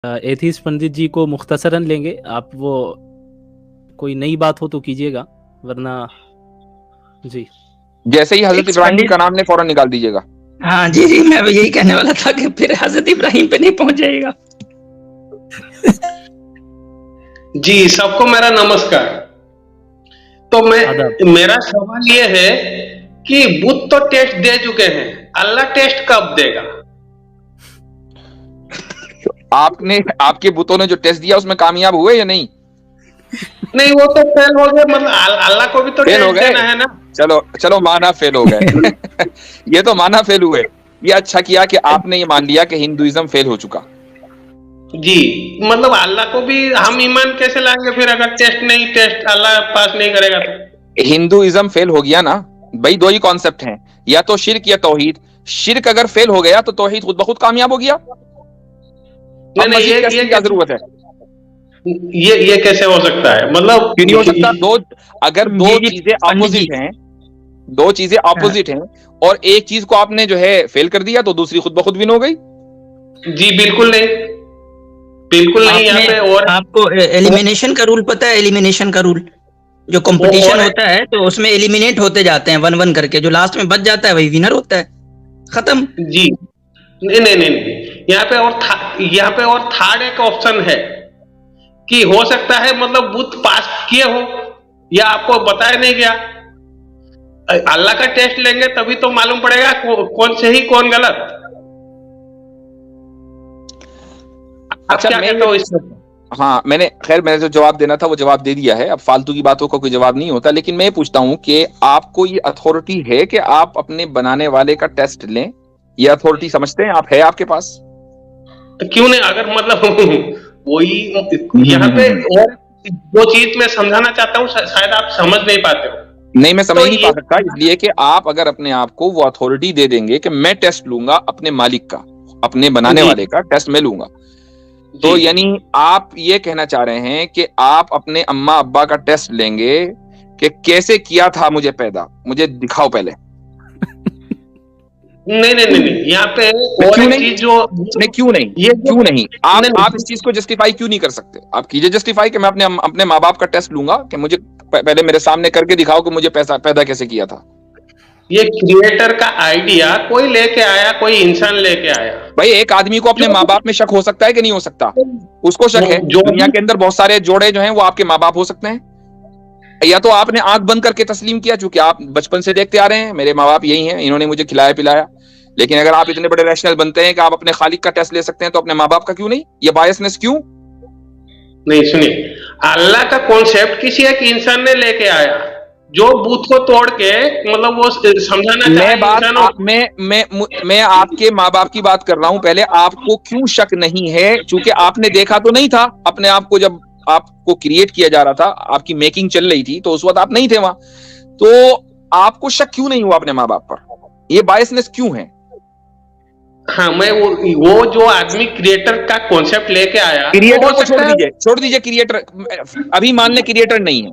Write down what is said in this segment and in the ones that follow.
एथीस पंडित जी को मुख्तसरन लेंगे आप, वो कोई नई बात हो तो कीजिएगा, वरना जी। जैसे ही हजरत एक इब्राहिम का पंडित, नाम ले फौरन निकाल दीजिएगा। हाँ जी जी, मैं भी यही कहने वाला था कि फिर हजरत इब्राहिम पे नहीं पहुंच जाएगा। जी, सबको मेरा नमस्कार। तो आदाब। मेरा सवाल ये है कि बुद्ध तो टेस्ट दे चुके हैं, अल्लाह टेस्ट कब देगा? आपने, आपके बुतों ने जो टेस्ट दिया उसमें कामयाब हुए या नहीं? नहीं, वो तो फेल हो गए, मतलब अल्लाह को भी तो फेल हो टेस्ट गए। देना है ना। चलो चलो, माना फेल हो गए। ये तो माना फेल हुए। ये अच्छा किया कि आपने ये मान लिया कि हिंदुइज्म फेल हो चुका। जी, मतलब अल्लाह को भी हम ईमान कैसे लाएंगे फिर, अगर टेस्ट अल्लाह पास नहीं करेगा तो? हिंदुइज्म फेल हो गया ना भाई। दो ही कॉन्सेप्ट हैं, या तो शिर्क या तौहीद। शिर्क अगर फेल हो गया तो तौहीद खुद ब खुद कामयाब हो गया। अब नहीं, मजीद टेस्ट की क्या जरूरत है? ये कैसे हो सकता है? मतलब क्यों नहीं हो सकता? अगर दो जी जी चीजें पंडित जी, ऑपोजिट हैं, दो चीजें ऑपोजिट हैं और एक चीज को आपने जो है फेल कर दिया तो दूसरी खुद ब खुद विन हो गई। जी बिल्कुल नहीं, बिल्कुल नहीं यहाँ आपने, पे। और आपको एलिमिनेशन का रूल पता है? एलिमिनेशन का रूल, जो कंपटीशन होता है तो उसमें एलिमिनेट होते जाते हैं वन वन करके, जो लास्ट में बच जाता है वही विनर होता है। खत्म। जी, नहीं नहीं नहीं नहीं, यहाँ पे और थर्ड एक ऑप्शन है कि हो सकता है मतलब बुद्ध पास किए हो या आपको बताया नहीं गया। अल्लाह का टेस्ट लेंगे तभी तो मालूम पड़ेगा कौन सही कौन गलत। आप अच्छा, क्या कहते हो इसमें? हाँ, मैंने जो जवाब देना था वो जवाब दे दिया है। अब फालतू की बातों का कोई जवाब नहीं होता। लेकिन मैं ये पूछता हूँ कि आपको ये अथॉरिटी है कि आप अपने बनाने वाले का टेस्ट लें? ये अथॉरिटी समझते हैं आप, है आपके पास? तो क्यों नहीं, अगर मतलब वही यहाँ पे और वो चीज मैं समझाना चाहता हूँ, शायद आप समझ नहीं पाते हो। नहीं, मैं समझ तो नहीं पा सकता, इसलिए कि आप अगर अपने आप को वो अथॉरिटी दे देंगे कि मैं टेस्ट लूंगा अपने मालिक का, अपने बनाने वाले का टेस्ट मैं लूंगा, तो यानी आप ये कहना चाह रहे हैं कि आप अपने अम्मा अब्बा का टेस्ट लेंगे कि कैसे किया था मुझे पैदा, मुझे दिखाओ पहले। नहीं नहीं नहीं, यहाँ पे और एक चीज जो क्यों नहीं आप इस चीज को जस्टिफाई क्यों नहीं कर सकते? आप कीजिए जस्टिफाई कि मैं अपने माँ बाप का टेस्ट लूंगा कि मुझे पहले मेरे सामने करके दिखाओ कि मुझे पैदा कैसे किया था। ये क्रिएटर का आइडिया कोई लेके आया, कोई इंसान लेके आया। भाई, एक आदमी को अपने माँ बाप में शक हो सकता है कि नहीं हो सकता? उसको शक है। दुनिया के अंदर बहुत सारे जोड़े जो हैं वो आपके माँ बाप हो सकते हैं, या तो आपने आंख बंद करके तस्लीम किया, चूंकि आप बचपन से देखते आ रहे हैं मेरे माँ बाप यही हैं, इन्होंने मुझे खिलाया पिलाया। लेकिन अगर आप इतने बड़े रैशनल बनते हैं कि आप अपने खालिक का टेस्ट ले सकते हैं, तो अपने माँ बाप का क्यों नहीं? ये बायसनेस क्यों नहीं? सुनिए, अल्लाह का कॉन्सेप्ट किसी एक इंसान ने लेके आया जो बूथ को तोड़ के, मतलब वो समझाना चाहे। मैं आपके माँ बाप की बात कर रहा हूं। पहले आपको क्यों शक नहीं है? चूंकि आपने देखा तो नहीं था अपने आप को, जब आपको क्रिएट किया जा रहा था, आपकी मेकिंग चल रही थी, तो उस वक्त आप नहीं थे वहां, तो आपको शक क्यों नहीं हुआ अपने माँ बाप पर? ये बायसनेस क्यों है? हाँ, मैं वो जो आदमी क्रिएटर का कॉन्सेप्ट लेके आया, क्रिएटर को छोड़ दीजिए क्रिएटर अभी मान ले क्रिएटर नहीं है।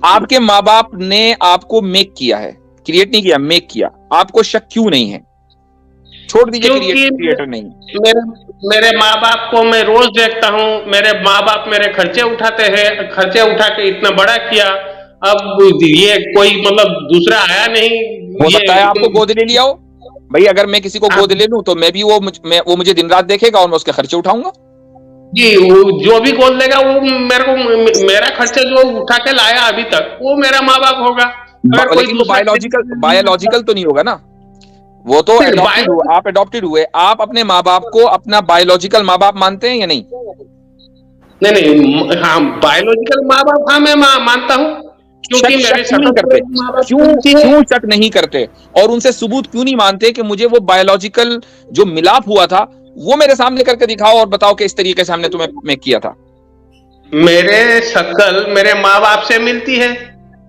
आपके माँ बाप ने आपको मेक किया है, क्रिएट नहीं किया, मेक किया। आपको शक क्यों नहीं है? छोड़ दीजिए क्रिएटर नहीं। मेरे माँ बाप को मैं रोज देखता हूँ, मेरे माँ बाप मेरे खर्चे उठाते हैं, खर्चे उठा के इतना बड़ा किया। अब ये कोई मतलब दूसरा आया नहीं। हो सकता है आपको गोद ले लिया हो। भाई, अगर मैं किसी को गोद ले लूं तो मैं भी वो मुझे दिन रात देखेगा और मैं उसके खर्चे उठाऊंगा। जी, जो भी गोद लेगा वो मेरे को, मेरा खर्चा जो उठा के लाया अभी तक, वो मेरा माँ बाप होगा। लेकिन वो बायोलॉजिकल तो नहीं होगा ना, वो तो आप अडॉप्टेड हुए। आप अपने माँ बाप को अपना बायोलॉजिकल माँ बाप मानते हैं या नहीं? नहीं, हाँ बायोलॉजिकल माँ बाप, हाँ मैं मानता हूँ, क्योंकि मेरे शक नहीं करते। क्यों शक नहीं करते और उनसे सबूत क्यों नहीं मानते कि मुझे वो बायोलॉजिकल जो मिलाप हुआ था वो मेरे सामने करके दिखाओ और बताओ कि इस तरीके से हमने तुम्हें मैं किया था? मेरे शक्ल मेरे माँ बाप से मिलती है,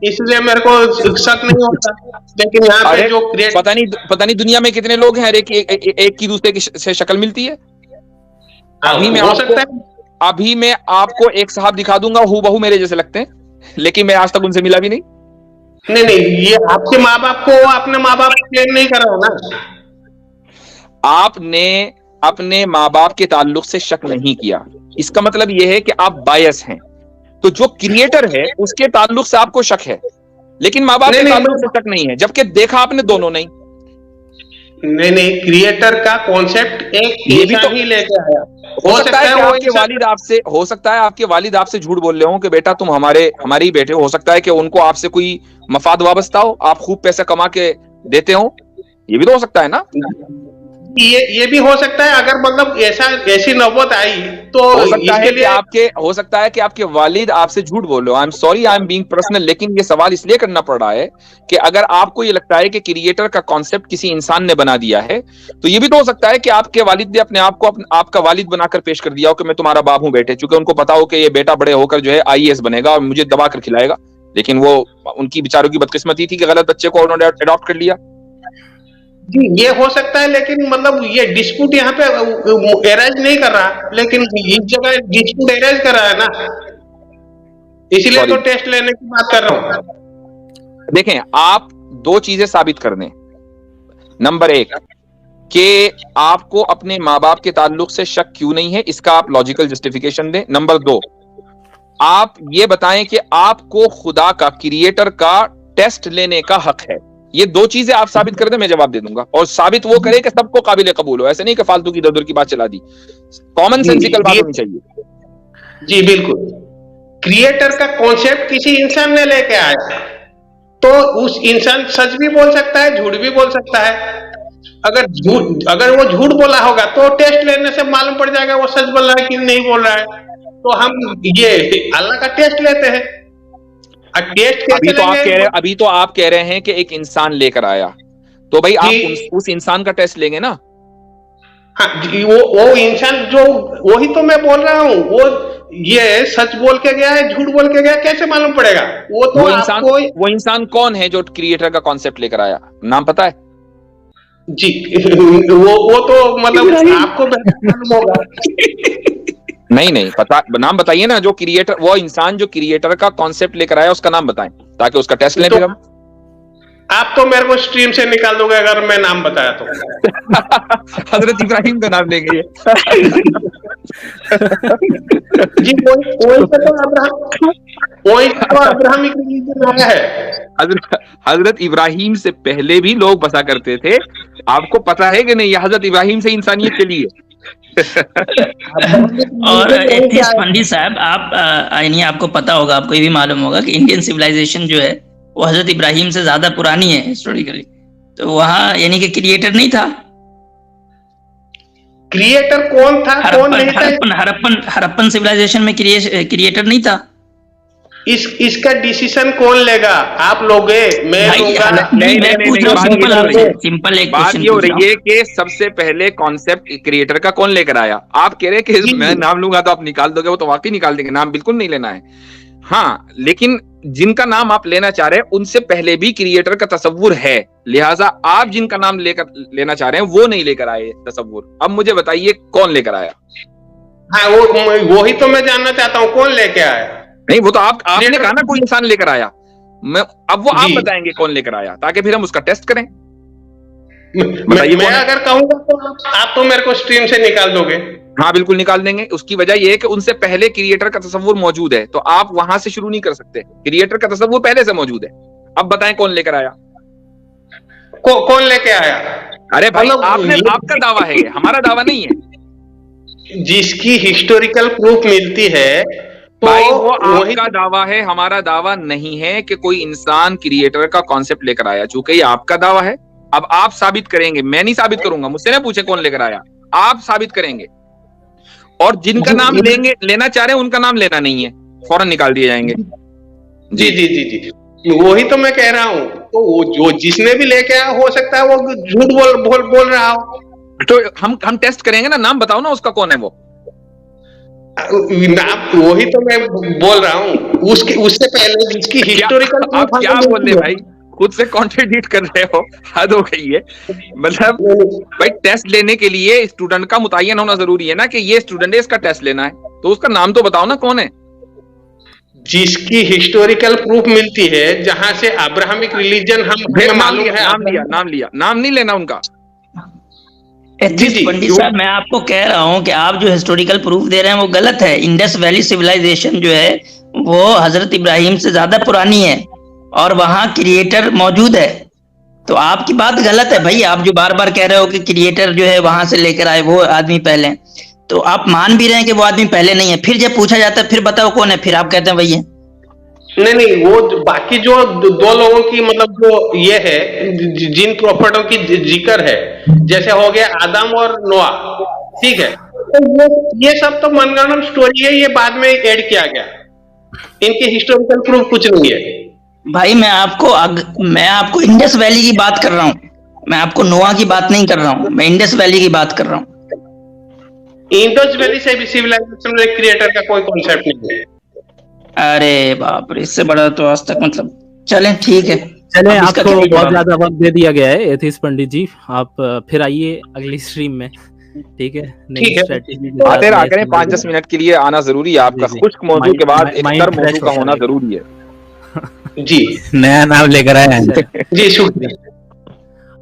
इसलिए मेरे को शक नहीं होता। लेकिन यहाँ पे जो पता नहीं दुनिया में कितने लोग हैं हर एक की दूसरे की से शक्ल मिलती है। अभी मैं आपको एक साहब दिखा दूंगा, हूबहू मेरे जैसे लगते हैं, लेकिन मैं आज तक उनसे मिला भी नहीं। नहीं, ये आपके माँ बाप को अपने माँ बाप क्लेम नहीं कर रहा ना। आपने अपने माँ बाप के ताल्लुक से शक नहीं किया, इसका मतलब यह है कि आप बायस हैं। तो जो क्रिएटर है उसके ताल्लुक से आपको शक है, लेकिन माँ बाप के ताल्लुक से शक नहीं है, जबकि देखा आपने दोनों नहीं। नहीं, क्रिएटर का कॉन्सेप्ट एक इंसान ही लेके आया। हो सकता है कि आपके वालिद आपसे, हो सकता है आपके वालिद आपसे झूठ बोल रहे हो कि बेटा तुम हमारे ही बेटे हो सकता है कि उनको आपसे कोई मफाद वाबस्ता हो, आप खूब पैसा कमा के देते हो, ये भी तो हो सकता है ना। ये भी हो सकता है, अगर मतलब ऐसी नौबत आई तो हो सकता है कि आपके वालिद आपसे झूठ बोल रहे हो। I am sorry, I am being personal, लेकिन ये सवाल इसलिए करना पड़ रहा है कि अगर आपको ये लगता है कि क्रिएटर का कॉन्सेप्ट किसी इंसान ने बना दिया है, तो ये भी तो हो सकता है कि आपके वालिद ने अपने आप को आपका वालिद बनाकर पेश कर दिया हो कि मैं तुम्हारा बाप हूं बेटे, चूंकि उनको पता हो कि ये बेटा बड़े होकर जो है IAS बनेगा और मुझे दबा कर खिलाएगा, लेकिन वो उनकी बेचारों की बदकिस्मती थी कि गलत बच्चे को उन्होंने अडॉप्ट कर लिया। जी ये हो सकता है, लेकिन मतलब ये डिस्प्यूट यहाँ पे एराइज नहीं कर रहा, लेकिन इस जगह डिस्प्यूट एराइज कर रहा है ना, इसीलिए तो टेस्ट लेने की बात कर रहा हूँ। देखें, आप दो चीजें साबित कर दें। नंबर एक कि आपको अपने माँ बाप के ताल्लुक से शक क्यों नहीं है, इसका आप लॉजिकल जस्टिफिकेशन दें। नंबर दो, आप ये बताएं कि आपको खुदा का, क्रिएटर का टेस्ट लेने का हक है। ये दो चीजें आप साबित कर दें, मैं जवाब दे दूंगा। और साबित वो करे कि सबको काबिल कबूल हो, ऐसे नहीं कि फालतू की इधर-उधर की बात चला दी, कॉमन सेंसिकल बात होनी चाहिए। जी बिल्कुल, क्रिएटर का कॉन्सेप्ट किसी इंसान ने लेके आया, तो उस इंसान सच भी बोल सकता है, झूठ भी बोल सकता है। अगर वो झूठ बोला होगा तो टेस्ट लेने से मालूम पड़ जाएगा वो सच बोल रहा है कि नहीं बोल रहा है। तो हम ये अल्लाह का टेस्ट लेते हैं। टेस्ट अभी तो आप कह रहे हैं कि एक इंसान लेकर आया, तो भाई आप उस इंसान का टेस्ट लेंगे ना। हाँ जी, वो इंसान जो, वही तो मैं बोल रहा हूँ, वो ये सच बोल के गया है, झूठ बोल के गया, कैसे मालूम पड़ेगा? वो इंसान कौन है जो क्रिएटर का कॉन्सेप्ट लेकर आया, नाम पता है? जी वो तो मतलब आपको मालूम होगा। नहीं पता, नाम बताइए ना। जो क्रिएटर, वो इंसान जो क्रिएटर का कॉन्सेप्ट लेकर आया, उसका नाम बताएं ताकि उसका टेस्ट लें। फिर हम आप तो मेरे को स्ट्रीम से निकाल दोगे अगर मैं नाम बताया तो। हजरत इब्राहिम का नाम लेंगे। जी वही तो अब्राहमिक रिलीजन आया है। हजरत इब्राहिम से पहले भी लोग बसा करते थे, आपको पता है कि नहीं? ये हजरत इब्राहिम से इंसानियत चली है। और एथिस्ट पंडित साहब, आप यानी आपको पता होगा, आपको ये भी मालूम होगा कि इंडियन सिविलाइजेशन जो है वो हजरत इब्राहिम से ज्यादा पुरानी है हिस्टोरिकली। तो वहाँ यानी कि क्रिएटर नहीं था। क्रिएटर कौन था, कौन नहीं था? हड़प्पन सिविलाइजेशन में क्रिएटर नहीं था। इसका डिसीजन कौन लेगा? आप लोगे, मैं लूंगा? सिंपल एक बात ये हो रही है कि सबसे पहले कॉन्सेप्ट क्रिएटर का कौन लेकर आया। आप कह रहे हैं कि मैं नाम लूंगा तो आप निकाल दोगे, वो तो वाकई निकाल देंगे। नाम बिल्कुल नहीं लेना है। हाँ, लेकिन जिनका नाम आप लेना चाह रहे हैं उनसे पहले भी क्रिएटर का तसव्वुर है, लिहाजा आप जिनका नाम लेना चाह रहे हैं वो नहीं लेकर आए तसव्वुर। अब मुझे बताइए कौन लेकर आया? हाँ, वही तो मैं जानना चाहता हूँ, कौन लेके आया? नहीं, वो तो आपने कहा ना कोई इंसान लेकर आया। अब वो आप बताएंगे कौन लेकर आया, ताकि फिर हम उसका टेस्ट करें। मैं अगर कहूंगा तो आप तो मेरे को स्ट्रीम से निकाल दोगे। हाँ बिल्कुल निकाल देंगे। उसकी वजह यह है कि उनसे पहले क्रिएटर का तसव्वुर मौजूद है, तो आप वहां से शुरू नहीं कर सकते। क्रिएटर का तसव्वुर पहले से मौजूद है। अब बताएं कौन लेकर आया? कौन लेके आया? अरे भाई, आपका दावा है, हमारा दावा नहीं है। जिसकी हिस्टोरिकल प्रूफ मिलती है तो भाई वो आपका दावा है, हमारा दावा नहीं है कि कोई इंसान क्रिएटर का कॉन्सेप्ट लेकर आया। चूंकि ये आपका दावा है, अब आप साबित करेंगे, मैं नहीं साबित करूंगा। मुझसे ना पूछे कौन लेकर आया, आप साबित करेंगे। और जिनका नाम लेना चाह रहे हैं उनका नाम लेना नहीं है, फौरन निकाल दिए जाएंगे। जी जी जी जी, वही तो मैं कह रहा हूँ। तो वो जो जिसने भी लेके आया, हो सकता है वो झूठ बोल रहा हो। तो हम टेस्ट करेंगे ना। नाम बताओ ना उसका, कौन है वो नाम? वही तो मैं बोल रहा हूँ। उससे पहले जिसकी हिस्टोरिकल, आप क्या बोल रहे भाई? खुद से कॉन्ट्रडिक्ट कर रहे हो, हद हो गई है। मतलब भाई, टेस्ट लेने के लिए स्टूडेंट का मुतय्यन होना जरूरी है ना, कि ये स्टूडेंट है, इसका टेस्ट लेना है। तो उसका नाम तो बताओ ना, कौन है? जिसकी हिस्टोरिकल प्रूफ मिलती है, जहां से अब्राहमिक रिलीजन हम मालूम है। नाम नहीं लेना उनका। एथिस्ट पंडित साहब, मैं आपको कह रहा हूँ कि आप जो हिस्टोरिकल प्रूफ दे रहे हैं वो गलत है। इंडस वैली सिविलाइजेशन जो है वो हजरत इब्राहिम से ज्यादा पुरानी है और वहाँ क्रिएटर मौजूद है। तो आपकी बात गलत है भाई। आप जो बार बार कह रहे हो कि क्रिएटर जो है वहां से लेकर आए वो आदमी पहले, तो आप मान भी रहे हैं कि वो आदमी पहले नहीं है। फिर जब पूछा जाता है फिर बताओ कौन है, फिर आप कहते हैं वही है। नहीं, वो बाकी जो दो लोगों की मतलब जो ये है, जिन प्रॉफिटों की जिक्र है, जैसे हो गया आदम और नोआ, ठीक है, तो ये सब तो मनगढ़ंत स्टोरी है, ये बाद में ऐड किया गया, इनके हिस्टोरिकल प्रूफ कुछ नहीं है भाई। मैं आपको इंडस वैली की बात कर रहा हूँ, मैं आपको नोआ की बात नहीं कर रहा हूँ, मैं इंडस वैली की बात कर रहा हूँ। इंडस वैली से भी सिविलाइजेशन में क्रिएटर का कोई कॉन्सेप्ट नहीं है। अरे बाप रे, इससे बड़ा तो आज तक मतलब। चलें ठीक है, चले, आपको बहुत ज्यादा वक्त दे दिया गया है एथिस्ट पंडित जी, आप फिर आइए अगली स्ट्रीम में, ठीक है? आते रहा करें, 5-10 मिनट के लिए आना जरूरी है आपका। खुश्क मौजू के बाद एक नर मौजू का होना जरूरी है। जी, नया नाम लेकर आए हैं। जी शुक्रिया।